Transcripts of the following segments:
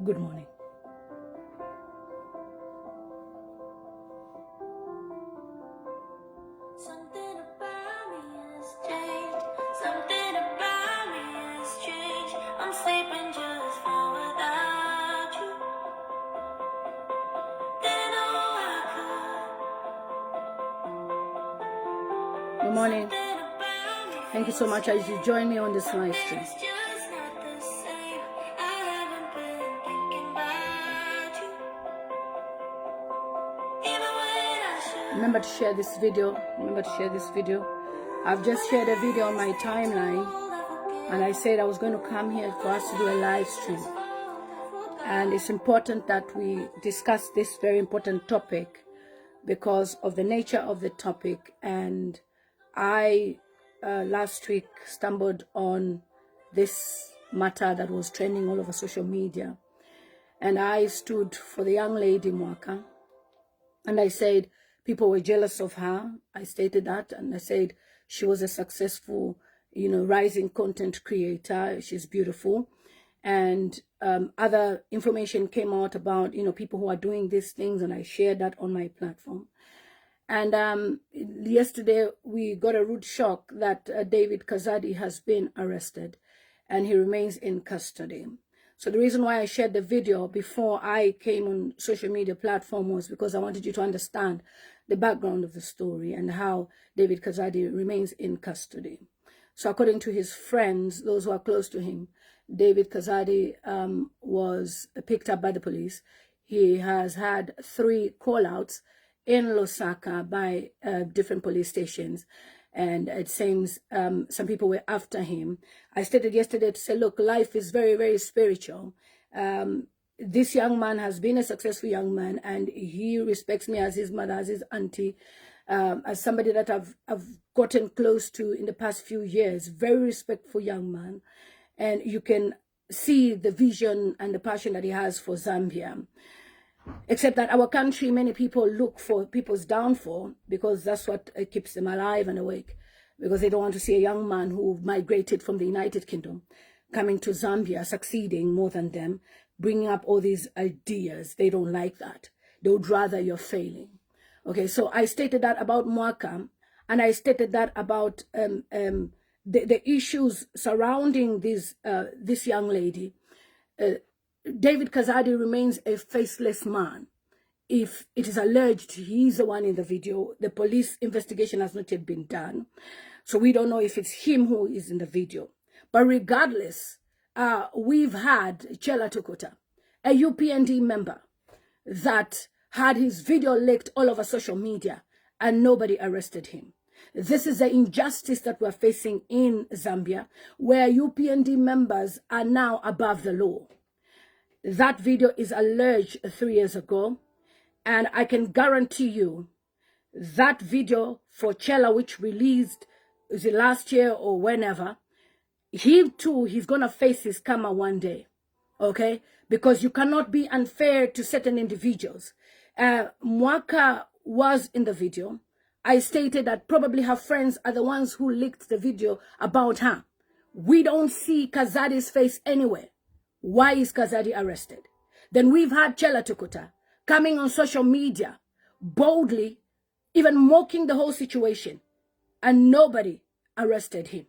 Good morning. Something about me has changed. Something about me has changed. I'm sleeping just fine without you. Didn't know I could. Good morning. Something about me Thank you so much as you join me on this live stream. is just not the same. I haven't been thinking about you. Even when I should. Remember to share this video. Remember to share this video. I've just shared a video on my timeline, and I said I was going to come here for us to do a live stream. And it's important that we discuss this very important topic because of the nature of the topic. And I last week stumbled on this matter that was trending all over social media, and I stood for the young lady Mwaka, and I said people were jealous of her. I stated that, and I said she was a successful, rising content creator. She's beautiful. And other information came out about, people who are doing these things, and I shared that on my platform. And yesterday we got a rude shock that David Kazadi has been arrested and he remains in custody. So the reason why I shared the video before I came on social media platform was because I wanted you to understand the background of the story and how David Kazadi remains in custody. So according to his friends, those who are close to him, David Kazadi was picked up by the police. He has had 3 call-outs in Lusaka by different police stations. And it seems some people were after him. I stated yesterday to say, look, life is very, very spiritual. This young man has been a successful young man, and he respects me as his mother, as his auntie, as somebody that I've gotten close to in the past few years. Very respectful young man. And you can see the vision and the passion that he has for Zambia. Except that our country, many people look for people's downfall because that's what keeps them alive and awake. Because they don't want to see a young man who migrated from the United Kingdom coming to Zambia, succeeding more than them, bringing up all these ideas. They don't like that. They would rather you're failing. Okay, so I stated that about Mwaka, and I stated that about the issues surrounding this young lady. David Kazadi remains a faceless man. If it is alleged he's the one in the video, the police investigation has not yet been done. So we don't know if it's him who is in the video. But regardless, we've had Chrllah Tukuta, a UPND member, that had his video leaked all over social media and nobody arrested him. This is the injustice that we're facing in Zambia, where UPND members are now above the law. That video is alleged 3 years ago, and I can guarantee you that video for Chrllah, which released, is it last year or whenever, he too, he's going to face his karma one day, okay? Because you cannot be unfair to certain individuals. Mwaka was in the video. I stated that probably her friends are the ones who leaked the video about her. We don't see Kazadi's face anywhere. Why is Kazadi arrested? Then we've had Chrllah Tukuta coming on social media, boldly, even mocking the whole situation, and nobody arrested him.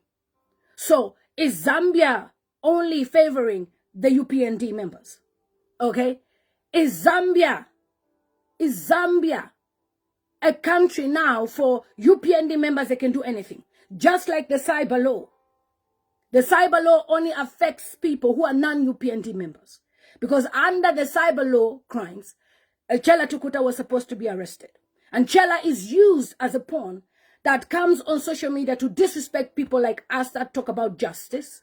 So is Zambia only favoring the UPND members? Okay? Is Zambia a country now for UPND members that can do anything? Just like the cyber law. The cyber law only affects people who are non-UPND members. Because under the cyber law crimes, Chrllah Tukuta was supposed to be arrested. And Chrllah is used as a pawn that comes on social media to disrespect people like us that talk about justice.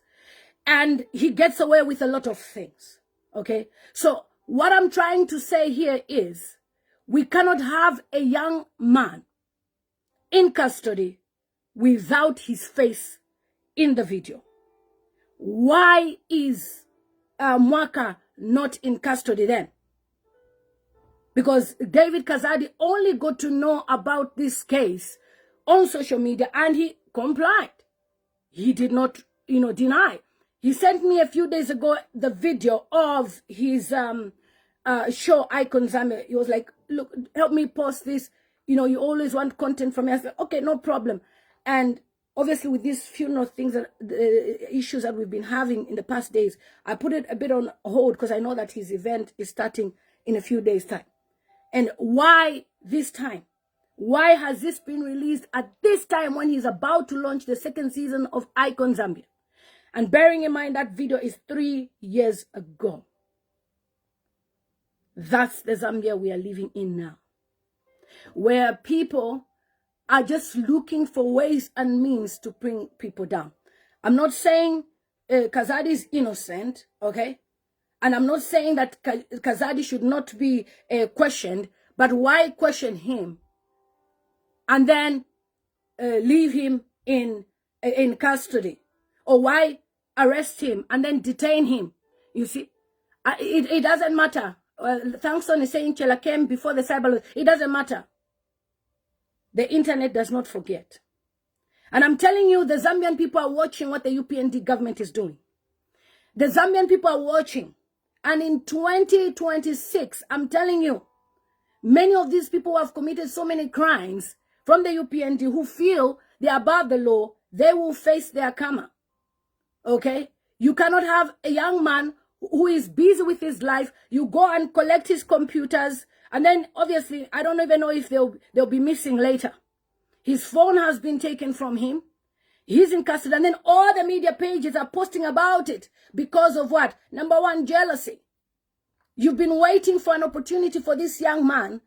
And he gets away with a lot of things. Okay? So what I'm trying to say here is, we cannot have a young man in custody without his face in the video. Why is Mwaka not in custody then? Because David Kazadi only got to know about this case on social media and he complied. He did not, deny. He sent me a few days ago the video of his show Icon Zambia. He was like, look, help me post this. You know, you always want content from me. I said, okay, no problem. And obviously with these funeral things, the issues that we've been having in the past days, I put it a bit on hold because I know that his event is starting in a few days' time. And why this time? Why has this been released at this time when he's about to launch the second season of Icon Zambia? And bearing in mind that video is 3 years ago. That's the Zambia we are living in now, where people are just looking for ways and means to bring people down. I'm not saying Kazadi is innocent, okay? And I'm not saying that Kazadi should not be questioned, but why question him and then leave him in custody? Or why arrest him and then detain him? You see, it doesn't matter. Thankson is saying Chrllah came before the cyber law. It doesn't matter. The internet does not forget. And I'm telling you, the Zambian people are watching what the UPND government is doing. The Zambian people are watching. And in 2026, I'm telling you, many of these people who have committed so many crimes from the UPND who feel they are above the law, they will face their karma. Okay? You cannot have a young man who is busy with his life. You go and collect his computers, and then obviously I don't even know if they'll be missing later. His phone has been taken from him. He's in custody, and then all the media pages are posting about it because of what? Number one, jealousy. You've been waiting for an opportunity for this young man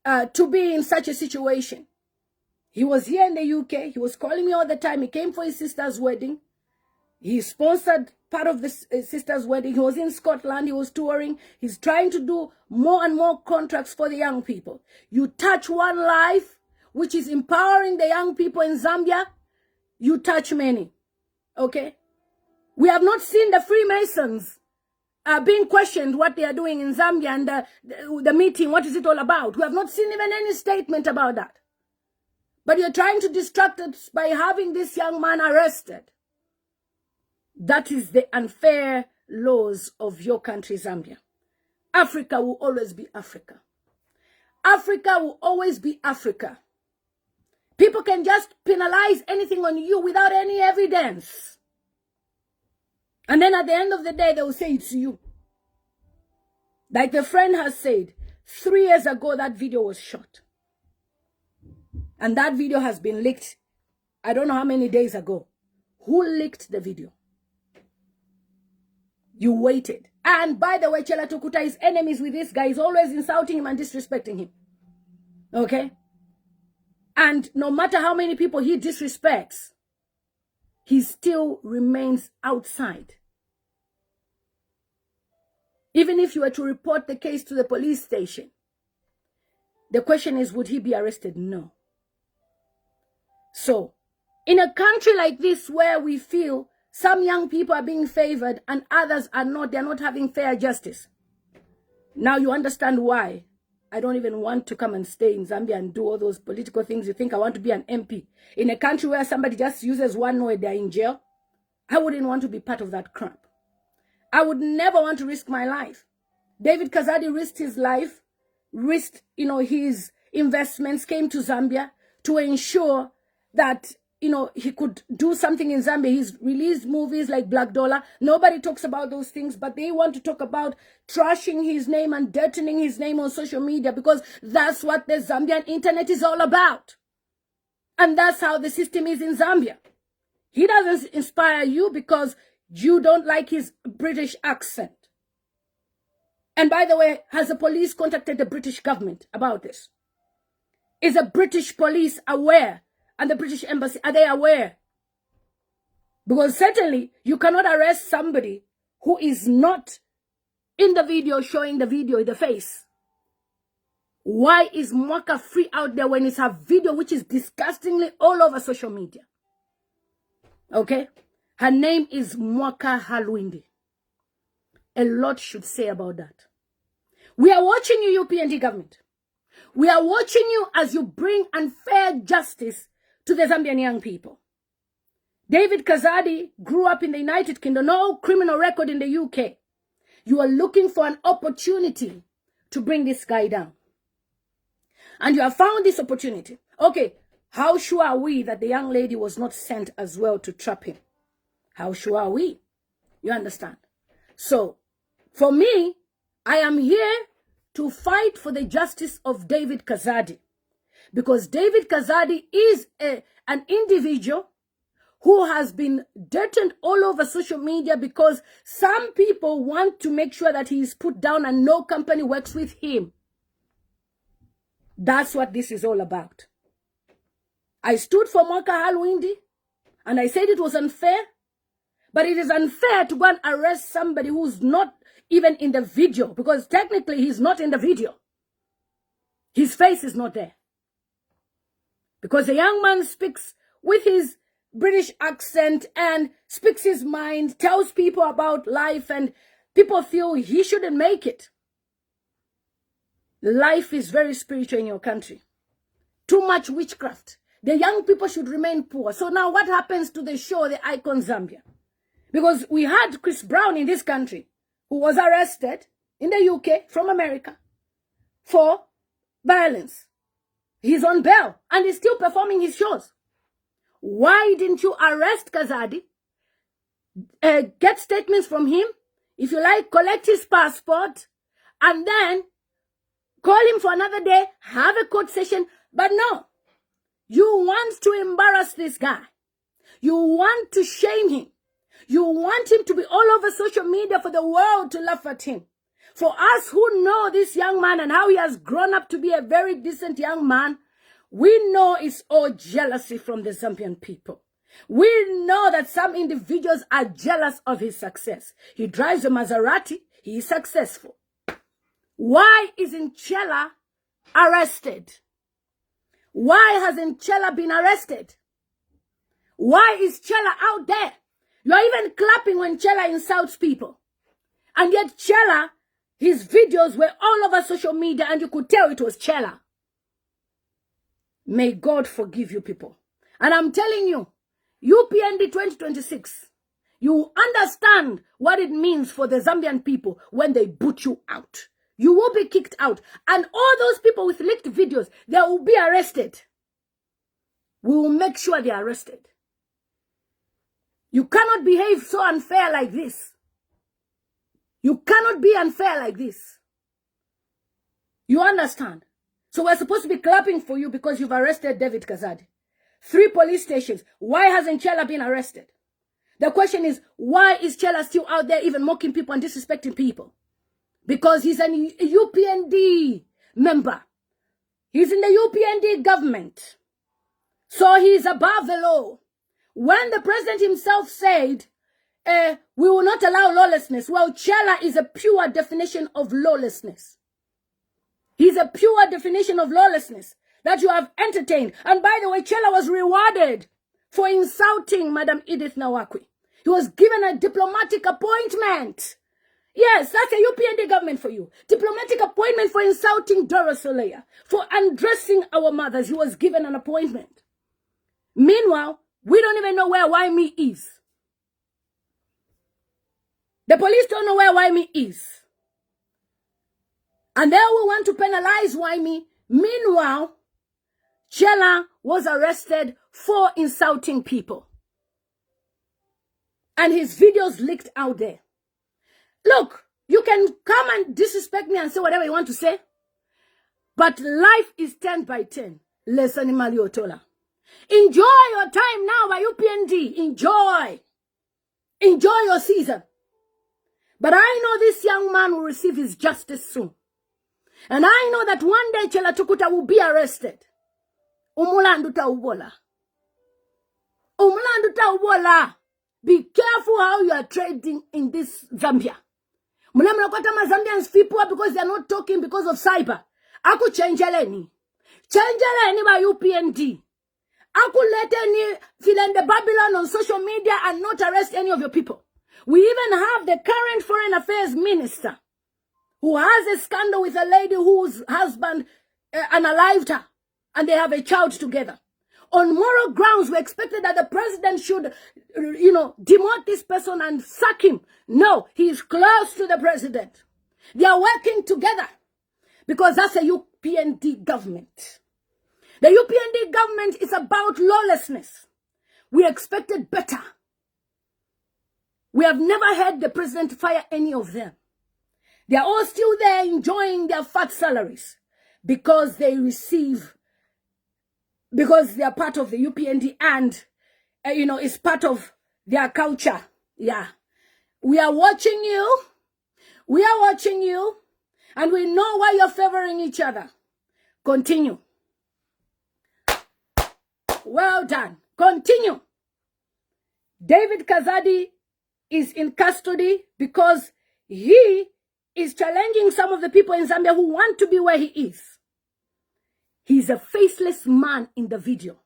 to be in such a situation. He was here in the UK. He was calling me all the time. He came for his sister's wedding. He sponsored part of the sister's wedding. He was in Scotland. He was touring. He's trying to do more and more contracts for the young people. You touch one life, which is empowering the young people in Zambia, you touch many. Okay? We have not seen the Freemasons being questioned what they are doing in Zambia and the meeting. What is it all about? We have not seen even any statement about that. But you're trying to distract us by having this young man arrested. That is the unfair laws of your country, Zambia. Africa will always be Africa. Africa will always be Africa. People can just penalize anything on you without any evidence. And then at the end of the day, they will say it's you. Like the friend has said, 3 years ago, that video was shot. And that video has been leaked, I don't know how many days ago. Who leaked the video? You waited. And by the way, Chrllah Tukuta is enemies with this guy. He's always insulting him and disrespecting him. Okay? And no matter how many people he disrespects, he still remains outside. Even if you were to report the case to the police station, the question is, would he be arrested? No. So, in a country like this where we feel some young people are being favored and others are not, they're not having fair justice. Now you understand why I don't even want to come and stay in Zambia and do all those political things. You think I want to be an MP in a country where somebody just uses one word, they're in jail? I wouldn't want to be part of that crap. I would never want to risk my life. David Kazadi risked his life, risked, his investments, came to Zambia to ensure that he could do something in Zambia. He's released movies like Black Dollar. Nobody talks about those things, but they want to talk about trashing his name and dirtying his name on social media because that's what the Zambian internet is all about. And that's how the system is in Zambia. He doesn't inspire you because you don't like his British accent. And by the way, has the police contacted the British government about this? Is the British police aware? And the British embassy, are they aware? Because certainly you cannot arrest somebody who is not in the video showing the face. Why is Mwaka free out there when it's a video which is disgustingly all over social media? Okay? Her name is Mwaka Halwiindi. A lot should say about that. We are watching you, UPND government. We are watching you as you bring unfair justice to the Zambian young people. David Kazadi grew up in the United Kingdom, no criminal record in the UK. You are looking for an opportunity to bring this guy down. And you have found this opportunity. Okay, how sure are we that the young lady was not sent as well to trap him? How sure are we? You understand? So, for me, I am here to fight for the justice of David Kazadi. Because David Kazadi is an individual who has been dirted all over social media because some people want to make sure that he is put down and no company works with him. That's what this is all about. I stood for Mwaka Halwiindi and I said it was unfair, but it is unfair to go and arrest somebody who's not even in the video, because technically he's not in the video. His face is not there. Because the young man speaks with his British accent and speaks his mind, tells people about life, and people feel he shouldn't make it. Life is very spiritual in your country. Too much witchcraft. The young people should remain poor. So now what happens to the show, The Icon Zambia? Because we had Chris Brown in this country who was arrested in the UK from America for violence. He's on bail and he's still performing his shows. Why didn't you arrest Kazadi? Get statements from him. If you like, collect his passport and then call him for another day, have a court session. But no, you want to embarrass this guy. You want to shame him. You want him to be all over social media for the world to laugh at him. For us who know this young man and how he has grown up to be a very decent young man, we know it's all jealousy from the Zambian people. We know that some individuals are jealous of his success. He drives a Maserati. He is successful. Why isn't Chrllah arrested? Why hasn't Chrllah been arrested? Why is Chrllah out there? You're even clapping when Chrllah insults people. And yet Chrllah, his videos were all over social media and you could tell it was Chrllah. May God forgive you people. And I'm telling you, UPND 2026, you understand what it means for the Zambian people when they boot you out. You will be kicked out. And all those people with leaked videos, they will be arrested. We will make sure they are arrested. You cannot behave so unfair like this. You cannot be unfair like this. You understand? So we're supposed to be clapping for you because you've arrested David Kazadi. 3 police stations. Why hasn't Chrllah been arrested? The question is, why is Chrllah still out there even mocking people and disrespecting people? Because he's a UPND member. He's in the UPND government. So he's above the law. When the president himself said, we will not allow lawlessness, well, Chrllah is a pure definition of lawlessness. He's a pure definition of lawlessness that you have entertained. And by the way, Chrllah was rewarded for insulting Madam Edith Nawakwi. He was given a diplomatic appointment. Yes, that's a UPND government for you. Diplomatic appointment for insulting Dora Soleya, for undressing our mothers. He was given an appointment. Meanwhile, we don't even know where Waimi is. The police don't know where Waimi is. And they will want to penalize Waimi. Meanwhile, Chrllah was arrested for insulting people. And his videos leaked out there. Look, you can come and disrespect me and say whatever you want to say. But life is 10 by 10. Lesson Mali Otola. Enjoy your time now by UPND. Enjoy. Enjoy your season. But I know this young man will receive his justice soon. And I know that one day Chrllah Tukuta will be arrested. Umulanduta ubola. Umulanduta ubola. Be careful how you are trading in this Zambia. Mulamulakota Zambians people because they are not talking because of cyber. Aku changeleni. Changeleni by UPND. Aku let any fill in the Babylon on social media and not arrest any of your people. We even have the current foreign affairs minister who has a scandal with a lady whose husband unalived her and they have a child together. on moral grounds, we expected that the president should, demote this person and sack him. No, he is close to the president. They are working together because that's a UPND government. The UPND government is about lawlessness. We expected better. We have never had the president fire any of them. They are all still there enjoying their fat salaries because they are part of the UPND and, it's part of their culture. Yeah. We are watching you. We are watching you. And we know why you're favoring each other. Continue. Well done. Continue. David Kazadi is in custody because he is challenging some of the people in Zambia who want to be where he is. He's a faceless man in the video,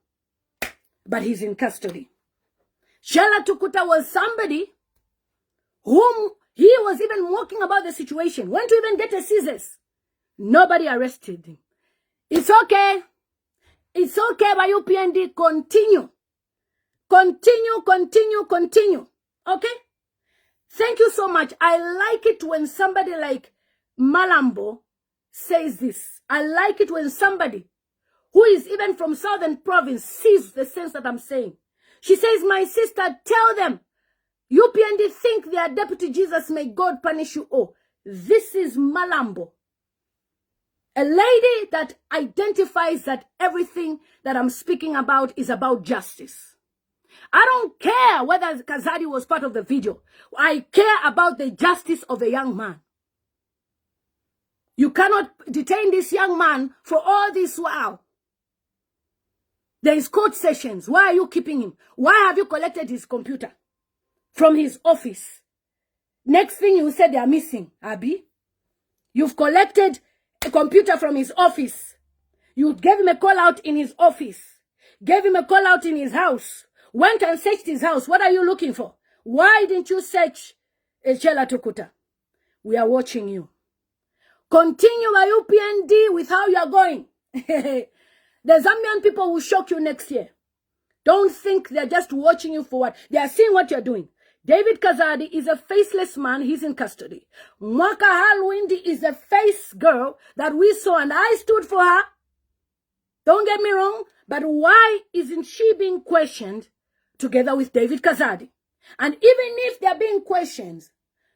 but he's in custody. Chrllah Tukuta was somebody whom he was even mocking about the situation, went to even get a scissors. Nobody arrested him. It's okay. It's okay, by UPND, continue. Continue, continue, continue. Okay? Thank you so much. I like it when somebody like Malambo says this. I like it when somebody who is even from Southern Province sees the sense that I'm saying. She says, my sister, tell them, UPND think they are Deputy Jesus, may God punish you all. This is Malambo. A lady that identifies that everything that I'm speaking about is about justice. I don't care whether Kazadi was part of the video. I care about the justice of a young man. You cannot detain this young man for all this while. There is court sessions. Why are you keeping him? Why have you collected his computer from his office? Next thing you said they are missing, Abi. You've collected a computer from his office. You gave him a call out in his office. Gave him a call out in his house. Went and searched his house. What are you looking for? Why didn't you search Chrllah Tukuta? We are watching you. Continue by UPND with how you are going. The Zambian people will shock you next year. Don't think they're just watching you for what. They are seeing what you're doing. David Kazadi is a faceless man. He's in custody. Mwaka Halwiindi is a face girl that we saw and I stood for her. Don't get me wrong. But why isn't she being questioned together with David Kazadi? And even if they're being questioned,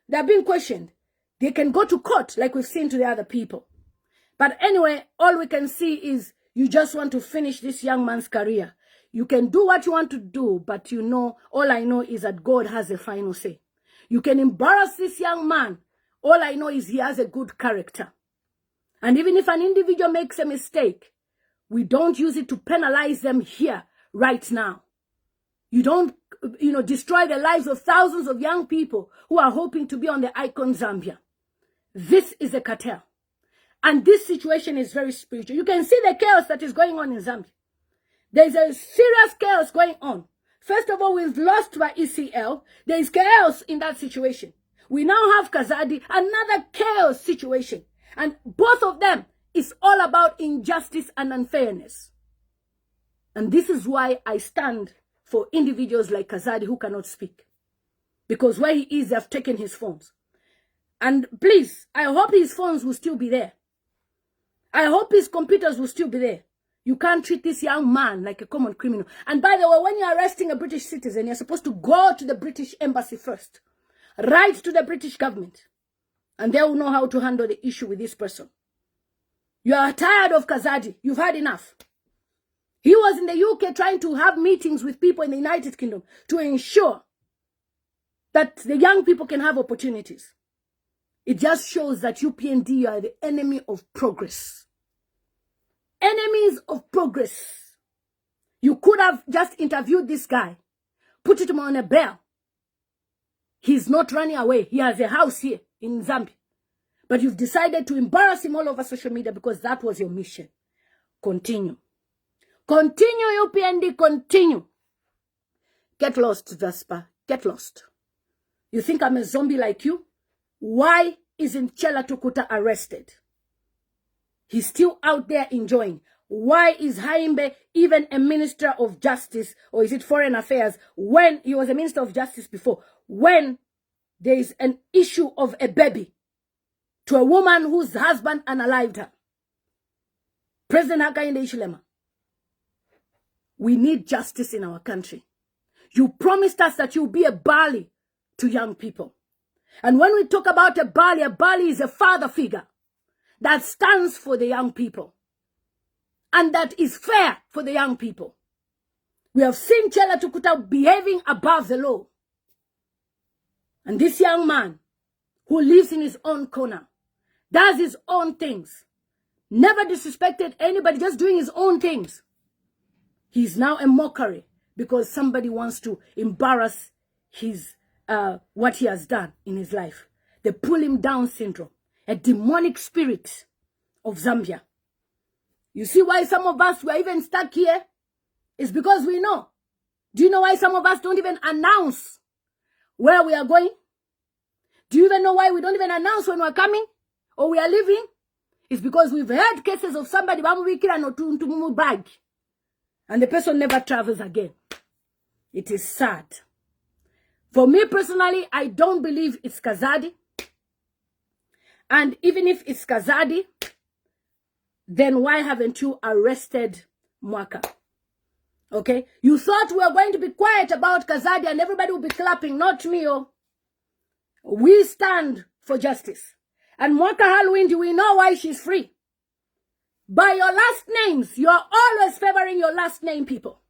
they can go to court like we've seen to the other people. But anyway, all we can see is you just want to finish this young man's career. You can do what you want to do, but all I know is that God has a final say. You can embarrass this young man. All I know is he has a good character. And even if an individual makes a mistake, we don't use it to penalize them here, right now. You don't, destroy the lives of thousands of young people who are hoping to be on the icon Zambia. This is a cartel. And this situation is very spiritual. You can see the chaos that is going on in Zambia. There's a serious chaos going on. First of all, we've lost by ECL. There is chaos in that situation. We now have Kazadi, another chaos situation. And both of them is all about injustice and unfairness. And this is why I stand for individuals like Kazadi who cannot speak. Because where he is, they have taken his phones. And please, I hope his phones will still be there. I hope his computers will still be there. You can't treat this young man like a common criminal. And by the way, when you're arresting a British citizen, you're supposed to go to the British embassy first. Write to the British government. And they will know how to handle the issue with this person. You are tired of Kazadi. You've had enough. He was in the UK trying to have meetings with people in the United Kingdom to ensure that the young people can have opportunities. It just shows that UPND are the enemy of progress. Enemies of progress. You could have just interviewed this guy, put him on a bail. He's not running away. He has a house here in Zambia. But you've decided to embarrass him all over social media because that was your mission. Continue. Continue, UPND, continue. Get lost, Vespa. Get lost. You think I'm a zombie like you? Why isn't Chrllah Tukuta arrested? He's still out there enjoying. why is Haimbe even a minister of justice, or is it foreign affairs, when he was a minister of justice before, when there is an issue of a baby to a woman whose husband unalived her? President Hakainde Hichilema, we need justice in our country. You promised us that you'll be a Bali to young people. And when we talk about a Bali is a father figure that stands for the young people and that is fair for the young people. We have seen Chrllah Tukuta behaving above the law. And this young man who lives in his own corner, does his own things, never disrespected anybody, just doing his own things. He's now a mockery because somebody wants to embarrass his what he has done in his life. The pull him down syndrome, a demonic spirit of Zambia. You see why some of us were even stuck here? It's because we know. Do you know why some of us don't even announce where we are going? Do you even know why we don't even announce when we're coming or we are leaving? It's because we've heard cases of somebody bag and the person never travels again. It is sad. For me personally, I don't believe it's Kazadi. And even if it's Kazadi, then why haven't you arrested Mwaka? Okay? You thought we were going to be quiet about Kazadi and everybody will be clapping. Not me, oh. We stand for justice. And Mwaka Halwiindi, we know why she's free. By your last names, you're always favoring your last name people.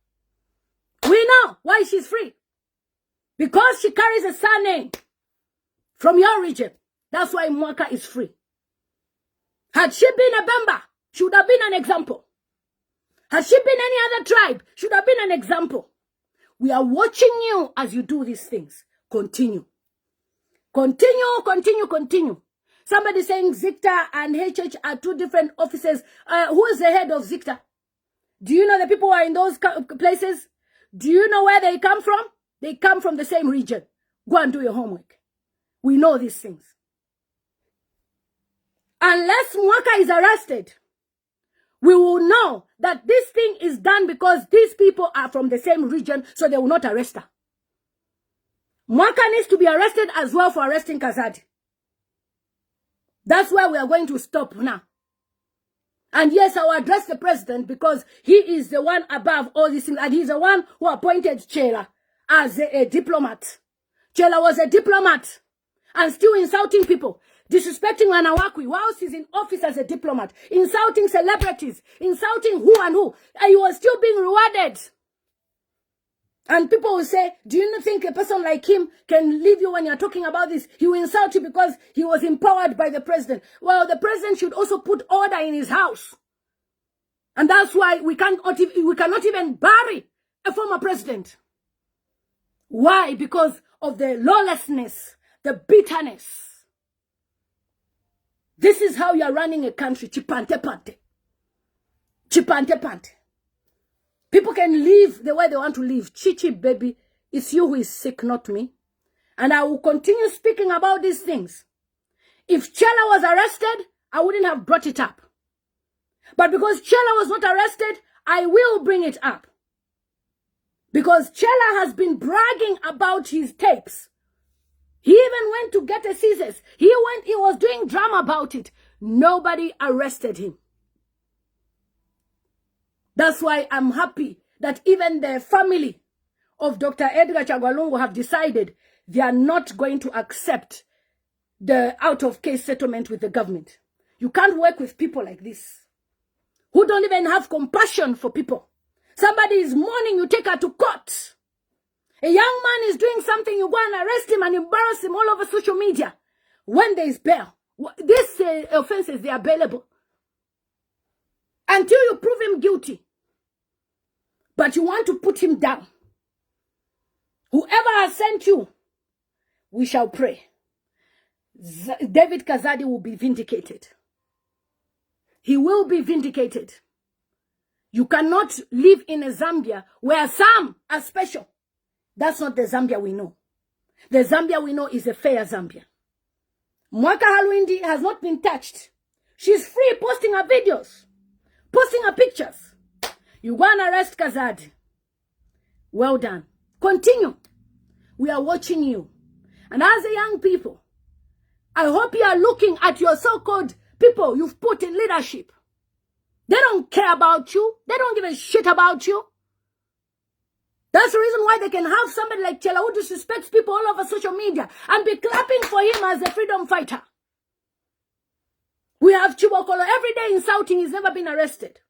We know why she's free. Because she carries a surname from your region. That's why Mwaka is free. Had she been a Bemba, she would have been an example. Had she been any other tribe, she would have been an example. We are watching you as you do these things. Continue. Continue, continue, continue. Somebody saying Zicta and HH are two different offices. Who is the head of Zicta? Do you know the people who are in those places? Do you know where they come from? They come from the same region. Go and do your homework. We know these things. Unless Mwaka is arrested, we will know that this thing is done because these people are from the same region, so they will not arrest her. Mwaka needs to be arrested as well for arresting Kazadi. That's where we are going to stop now. And yes, I will address the president because he is the one above all these things. And he's the one who appointed Chrllah as a diplomat. Chrllah was a diplomat and still insulting people. Disrespecting Wanawakwi whilst he's in office as a diplomat. Insulting celebrities. Insulting who and who. And he was still being rewarded. And people will say, do you not think a person like him can leave you when you're talking about this? He will insult you because he was empowered by the president. Well, the president should also put order in his house. And that's why we cannot even bury a former president. Why? Because of the lawlessness, the bitterness. This is how you're running a country. Chipante-pante. Chipante-pante. People can live the way they want to live. Chichi, baby, it's you who is sick, not me. And I will continue speaking about these things. If Chrllah was arrested, I wouldn't have brought it up. But because Chrllah was not arrested, I will bring it up. Because Chrllah has been bragging about his tapes. He even went to get a scissors. He was doing drama about it. Nobody arrested him. That's why I'm happy that even the family of Dr. Edgar Chagwalungu have decided they are not going to accept the out-of-case settlement with the government. You can't work with people like this, who don't even have compassion for people. Somebody is mourning, you take her to court. A young man is doing something, you go and arrest him and embarrass him all over social media. When there is bail, these offenses, they are bailable. Until you prove him guilty. But you want to put him down. Whoever has sent you, we shall pray. David Kazadi will be vindicated. He will be vindicated. You cannot live in a Zambia where some are special. That's not the Zambia we know. The Zambia we know is a fair Zambia. Mwaka Halwiindi has not been touched. She's free posting her videos. posting her pictures. You go and arrest Kazadi. Well done. Continue. We are watching you. And as a young people, I hope you are looking at your so-called people you've put in leadership. They don't care about you. They don't give a shit about you. That's the reason why they can have somebody like Chrllah who disrespects people all over social media and be clapping for him as a freedom fighter. We have Chibokolo every day insulting. He's never been arrested.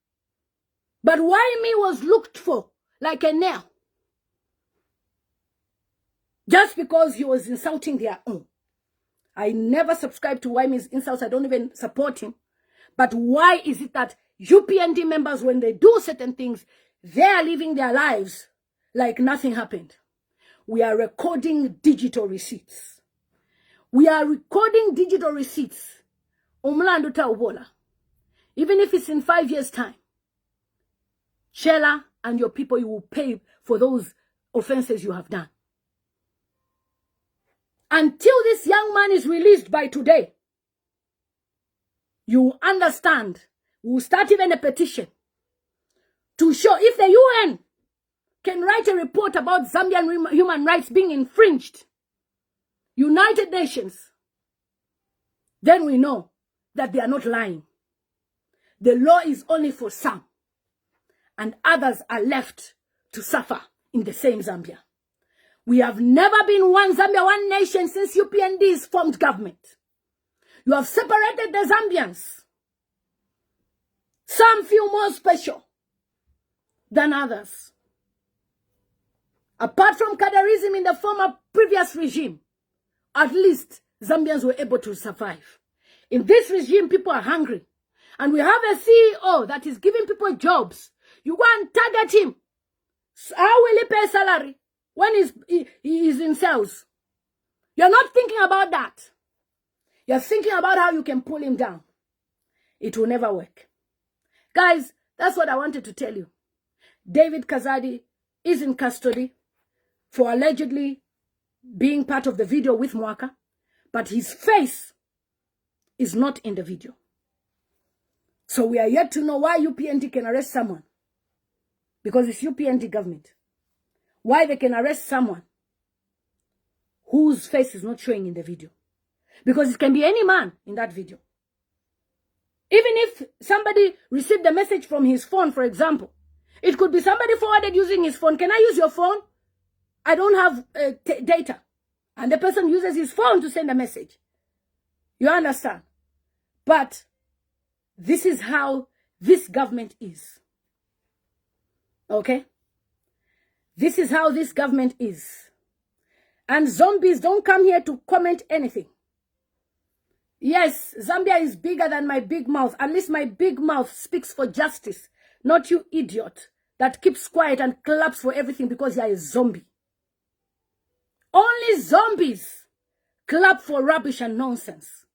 But why me was looked for like a nail? Just because he was insulting their own. I never subscribe to Wyme's insults. I don't even support him. But why is it that UPND members, when they do certain things, they are living their lives like nothing happened? We are recording digital receipts. We are recording digital receipts. Umlando Ubola. Even if it's in 5 years' time, Chrllah and your people, you will pay for those offenses you have done. Until this young man is released by today, you understand. We'll start even a petition to show if the UN can write a report about Zambian human rights being infringed, United Nations, then we know that they are not lying. The law is only for some, and others are left to suffer in the same Zambia. We have never been one Zambia, one nation since UPND's formed government. You have separated the Zambians. Some feel more special than others. Apart from Kadarism in the former previous regime, at least Zambians were able to survive. In this regime, people are hungry. And we have a CEO that is giving people jobs. You go and target him. How will he pay salary when he is in sales? You're not thinking about that. You're thinking about how you can pull him down. It will never work. Guys, that's what I wanted to tell you. David Kazadi is in custody for allegedly being part of the video with Mwaka, but his face is not in the video. So we are yet to know why UPND can arrest someone. Because it's UPND government. Why they can arrest someone whose face is not showing in the video. Because it can be any man in that video. Even if somebody received a message from his phone, for example, it could be somebody forwarded using his phone. Can I use your phone? I don't have data. And the person uses his phone to send a message. You understand? But this is how this government is. Okay? This is how this government is. And zombies don't come here to comment anything. Yes, Zambia is bigger than my big mouth. At least my big mouth speaks for justice. Not you idiot that keeps quiet and claps for everything because you're a zombie. Only zombies clap for rubbish and nonsense.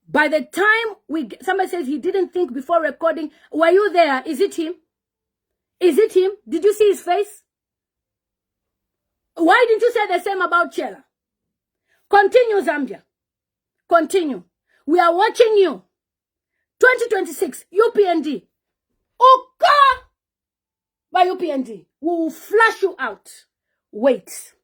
By the time somebody says he didn't think before recording, were you there? Is it him? Is it him? Did you see his face? Why didn't you say the same about Chrllah? Continue, Zambia. Continue. We are watching you. 2026, UPND. Okay! By UPND. We will flush you out. Wait.